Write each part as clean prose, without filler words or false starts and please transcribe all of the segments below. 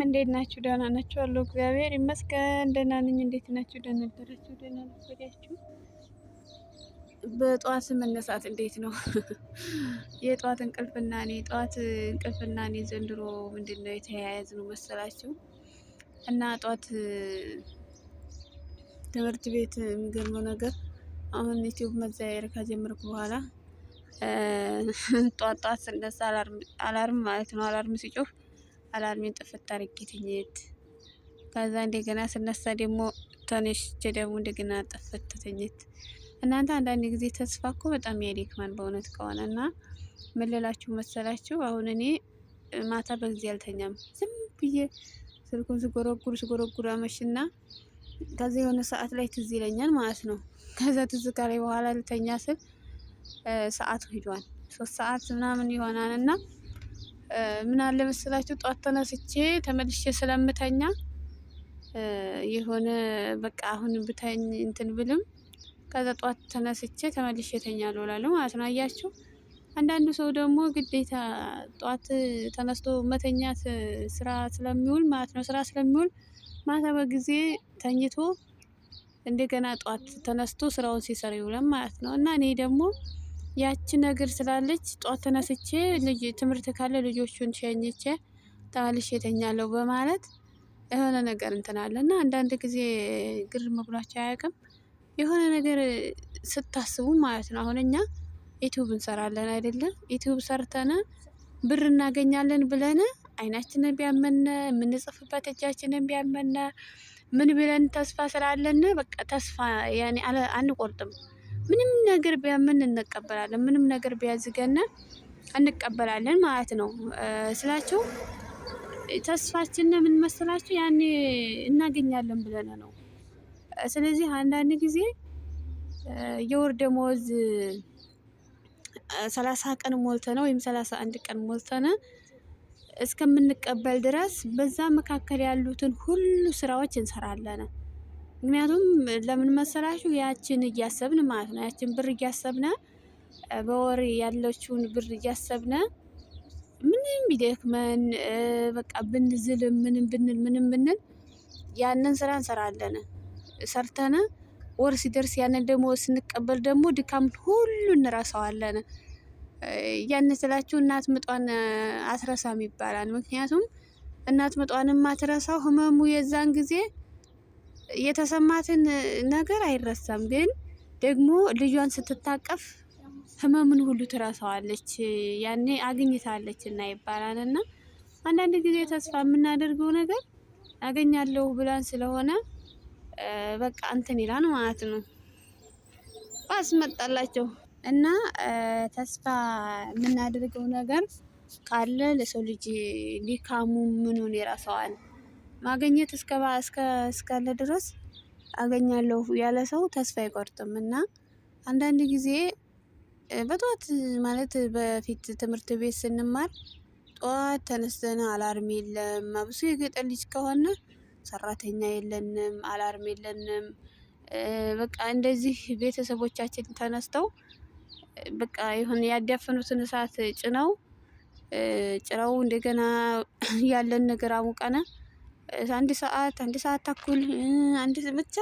እንዴት ናችሁ? ደህና ናችሁ? አለሁ እግዚአብሔር ይመስገን ደህና ነኝ። እንዴት ናችሁ? ደህና ነበራችሁ? ደህና ነበራችሁ? በጠዋት መነሳት እንዴት ነው? የጠዋት እንቅልፍና እኔ ዘንድሮ ምንድነው የተያያዝ ነው መሰላችሁ? እና ጠዋት ትምህርት ቤት የሚገርመው ነገር አሁን ዩቲዩብ መዛየር ከጀመርኩ በኋላ ጧት ስነሳ አላርም ማለት ነው። አላርም ሲጮህ አላርሜን ጥፍት አድርጌ ትኝት ከዛ እንደገና ስነሳ ደግሞ ተነስቼ ደግሞ እንደገና ጥፍት ትኝት። እናንተ አንዳንድ ጊዜ ተስፋ እኮ በጣም ያደክማል በእውነት ከሆነ እና ምን ልላችሁ መሰላችሁ? አሁን እኔ ማታ በጊዜ አልተኛም። ዝም ብዬ ስልኩን ስጎረጉር አመሽና ከዛ የሆነ ሰዓት ላይ ትዝ ይለኛል ማለት ነው። ከዛ ትዝ ካለኝ በኋላ ልተኛ ስል ሰዓቱ ሄዷል። 3 ሰዓት ምናምን ይሆናል እና ምን አለ መሰላችሁ ጧት ተነስቼ ተመልሼ ስለምተኛ የሆነ በቃ አሁን ብተኝ እንትን ብልም ከዛ ጧት ተነስቼ ተመልሼ እተኛለሁ እላለሁ ማለት ነው። አያችሁ አንዳንዱ ሰው ደግሞ ግዴታ ጧት ተነስቶ መተኛት ስራ ስለሚውል ማለት ነው። ስራ ስለሚውል ማታ በጊዜ ተኝቶ እንደገና ጧት ተነስቶ ስራውን ሲሰራ ይውላል ማለት ነው። እና እኔ ደግሞ ያቺ ነገር ስላለች ጧት ተነስቼ ልጅ ትምህርት ካለ ልጆቹን ሸኝቼ ተመልሼ እተኛለሁ በማለት የሆነ ነገር እንትን አለ እና አንዳንድ ጊዜ ግርም ብሏችሁ አያውቅም? የሆነ ነገር ስታስቡ ማለት ነው። አሁን እኛ ዩቲዩብ እንሰራለን አይደለም? ዩቲዩብ ሰርተን ብር እናገኛለን ብለን አይናችንን ቢያመነ የምንጽፍበት እጃችንን ቢያመነ ምን ብለን ተስፋ ስላለን በቃ ተስፋ ያኔ አንቆርጥም። ምንም ነገር ቢያመን እንቀበላለን፣ ምንም ነገር ቢያዝገን እንቀበላለን ማለት ነው። ስላችሁ ተስፋችን ምን መሰላችሁ? ያኔ እናገኛለን ብለን ነው። ስለዚህ አንዳንድ ጊዜ የወር ደመወዝ 30 ቀን ሞልተነ ወይም 31 ቀን ሞልተነ እስከምንቀበል ድረስ በዛ መካከል ያሉትን ሁሉ ስራዎች እንሰራለን። ምክንያቱም ለምን መሰላችሁ? ያችን እያሰብን ማለት ነው። ያችን ብር እያሰብን በወር ያለችውን ብር እያሰብን ምንም ቢደክመን በቃ ብንዝልም ምንም ብንል ያንን ስራ እንሰራለን። ሰርተን ወር ሲደርስ ያንን ደግሞ ስንቀበል ደግሞ ድካም ሁሉ እንረሳዋለን። ያን ስላችሁ እናት ምጧን አትረሳም ይባላል። ምክንያቱም እናት ምጧን የማትረሳው ህመሙ የዛን ጊዜ የተሰማትን ነገር አይረሳም። ግን ደግሞ ልጇን ስትታቀፍ ህመምን ሁሉ ትረሳዋለች። ያኔ አግኝታለች እና ይባላል። እና አንዳንድ ጊዜ ተስፋ የምናደርገው ነገር አገኛለሁ ብለን ስለሆነ በቃ እንትን ይላል ማለት ነው። ባስመጣላቸው እና ተስፋ የምናደርገው ነገር ካለ ለሰው ልጅ ሊካሙ ምኑን ይረሳዋል። ማግኘት እስካለ ድረስ አገኛለሁ ያለ ሰው ተስፋ አይቆርጥም። እና አንዳንድ ጊዜ በጧት ማለት በፊት ትምህርት ቤት ስንማር ጧት ተነስተን አላርም የለም። አብሶ የገጠር ልጅ ከሆነ ሰራተኛ የለንም፣ አላርም የለንም። በቃ እንደዚህ ቤተሰቦቻችን ተነስተው በቃ የሆነ ያዳፈኑትን እሳት ጭረው እንደገና ያለን ነገር አሙቀነ 1 ሰዓት ተኩል ብቻ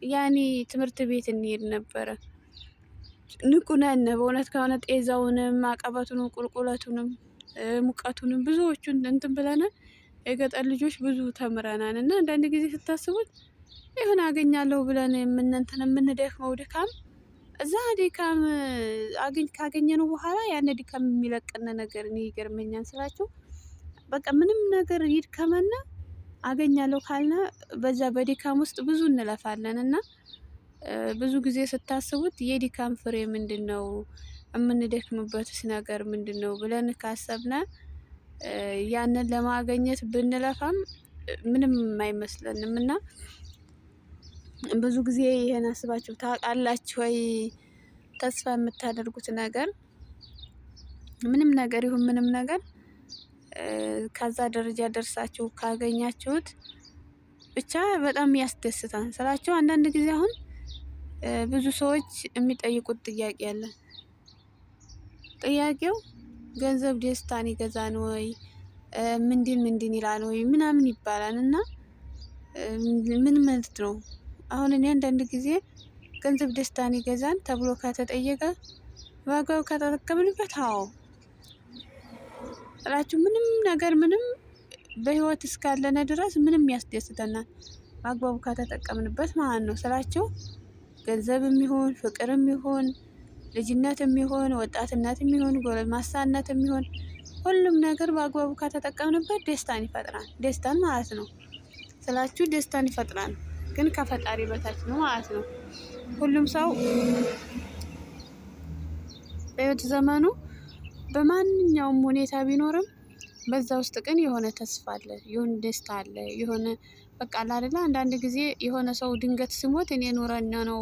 ያኔ ትምህርት ቤት እንሄድ ነበረ። ንቁ ነን በእውነት ከሆነ ጤዛውንም አቀበቱንም ቁልቁለቱንም ሙቀቱንም ብዙዎቹን እንትን ብለናል። የገጠር ልጆች ብዙ ተምረናል። እና አንዳንድ ጊዜ ስታስቡት ይሁን አገኛለሁ ብለን የምንደክመው ድካም እዛ ድካም ካገኘነው በኋላ ያን ድካም የሚለቅን ነገር እኔ ይገርመኛል ስላችሁ በቃ ምንም ነገር ይድከመና አገኛለሁ ካልነ በዛ በድካም ውስጥ ብዙ እንለፋለን። እና ብዙ ጊዜ ስታስቡት የድካም ፍሬ ምንድነው? የምንደክምበትስ ነገር ምንድነው ብለን ካሰብነ ያንን ለማግኘት ብንለፋም ምንም አይመስለንም። እና ብዙ ጊዜ ይሄን አስባችሁ ታውቃላችሁ ወይ? ተስፋ የምታደርጉት ነገር ምንም ነገር ይሁን ምንም ነገር ከዛ ደረጃ ደርሳችሁ ካገኛችሁት ብቻ በጣም ያስደስታል ስላችሁ። አንዳንድ ጊዜ አሁን ብዙ ሰዎች የሚጠይቁት ጥያቄ አለ። ጥያቄው ገንዘብ ደስታን ይገዛን ወይ? ምንድን ይላል ወይ ምናምን ይባላል እና ምን ማለት ነው? አሁን እኔ አንዳንድ ጊዜ ገንዘብ ደስታን ይገዛል ተብሎ ከተጠየቀ በአግባቡ ከተጠቀምንበት አዎ እላችሁ ምንም ነገር ምንም በህይወት እስካለነ ድረስ ምንም ያስደስተናል በአግባቡ ከተጠቀምንበት ማለት ነው ስላችሁ ገንዘብም ይሁን ፍቅርም ይሁን ልጅነትም ይሁን ወጣትነትም ይሁን ጎልማሳነትም ይሁን ሁሉም ነገር በአግባቡ ከተጠቀምንበት ደስታን ይፈጥራል። ደስታን ማለት ነው ስላችሁ ደስታን ይፈጥራል፣ ግን ከፈጣሪ በታች ነው ማለት ነው። ሁሉም ሰው በህይወት ዘመኑ በማንኛውም ሁኔታ ቢኖርም በዛ ውስጥ ግን የሆነ ተስፋ አለ፣ የሆነ ደስታ አለ፣ የሆነ በቃ አይደለ አንዳንድ ጊዜ የሆነ ሰው ድንገት ሲሞት እኔ ኖረና ነው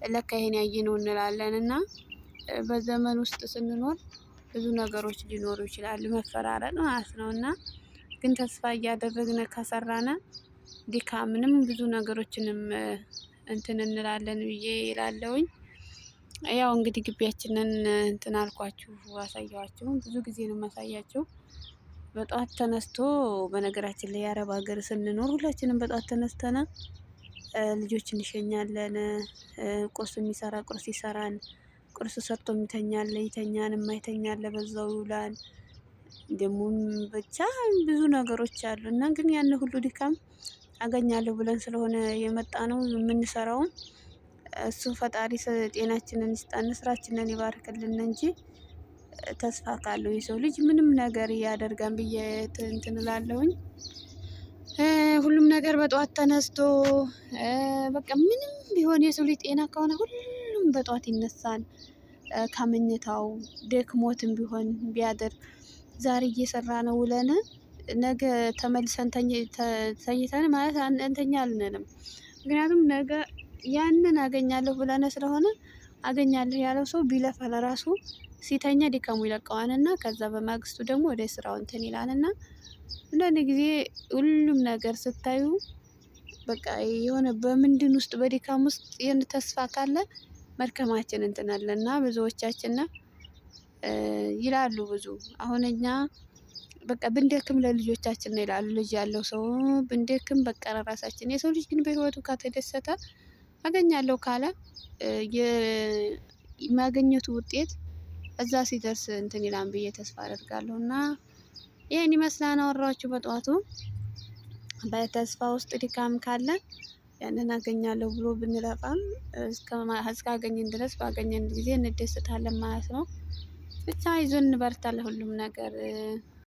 ለካ ይሄን ያየነው እንላለን እና በዘመን ውስጥ ስንኖር ብዙ ነገሮች ሊኖሩ ይችላሉ፣ መፈራረቅ ማለት ነው እና ግን ተስፋ እያደረግን ከሰራነ ድካምንም ብዙ ነገሮችንም እንትን እንላለን ብዬ እላለሁኝ። ያው እንግዲህ ግቢያችንን እንትን አልኳችሁ አሳያችሁ፣ ብዙ ጊዜ ነው የማሳያችሁ። በጧት ተነስቶ በነገራችን ላይ የአረብ ሀገር ስንኖር ሁላችንም በጧት ተነስተን ልጆችን እንሸኛለን። ቁርስ የሚሰራ ቁርስ ይሰራል፣ ቁርስ ሰርቶ የሚተኛል ይተኛል፣ የማይተኛል በዛው ይውላል። ደግሞ ብቻ ብዙ ነገሮች አሉ እና ግን ያን ሁሉ ድካም አገኛለሁ ብለን ስለሆነ የመጣ ነው የምንሰራውም እሱ ፈጣሪ ጤናችንን ይስጠን፣ ስራችንን ይባርክልን እንጂ ተስፋ ካለው የሰው ልጅ ምንም ነገር ያደርጋል ብዬ እንትን እላለሁኝ። ሁሉም ነገር በጠዋት ተነስቶ በቃ ምንም ቢሆን የሰው ልጅ ጤና ከሆነ ሁሉም በጠዋት ይነሳል። ከመኝታው ደክሞትም ቢሆን ቢያደርግ ዛሬ እየሰራ ነው ውለን ነገ ተመልሰን ተኝተን ማለት እንተኛ አልንልም። ምክንያቱም ነገ ያንን አገኛለሁ ብለን ስለሆነ አገኛለሁ ያለው ሰው ቢለፋ ለራሱ ሲተኛ ድካሙ ይለቀዋልና ከዛ በማግስቱ ደግሞ ወደ ስራው እንትን ይላልና አንዳንድ ጊዜ ሁሉም ነገር ስታዩ በቃ የሆነ በምንድን ውስጥ በድካም ውስጥ የሆነ ተስፋ ካለ መድከማችን እንትን አለና ብዙዎቻችን ይላሉ ብዙ አሁን እኛ በቃ ብንደክም ለልጆቻችን ነው ይላሉ። ልጅ ያለው ሰው ብንደክም በቃ ለራሳችን። የሰው ልጅ ግን በህይወቱ ከተደሰተ አገኛለሁ ካለ የማገኘቱ ውጤት እዛ ሲደርስ እንትን ይላል ብዬ ተስፋ አደርጋለሁ። እና ይሄን ይመስላል አወራችሁ በጠዋቱ። በተስፋ ውስጥ ድካም ካለ ያንን አገኛለሁ ብሎ ብንለፋም እስካገኘን ድረስ ባገኘን ጊዜ እንደሰታለን ማለት ነው። ብቻ ይዞን እንበርታ ለሁሉም ነገር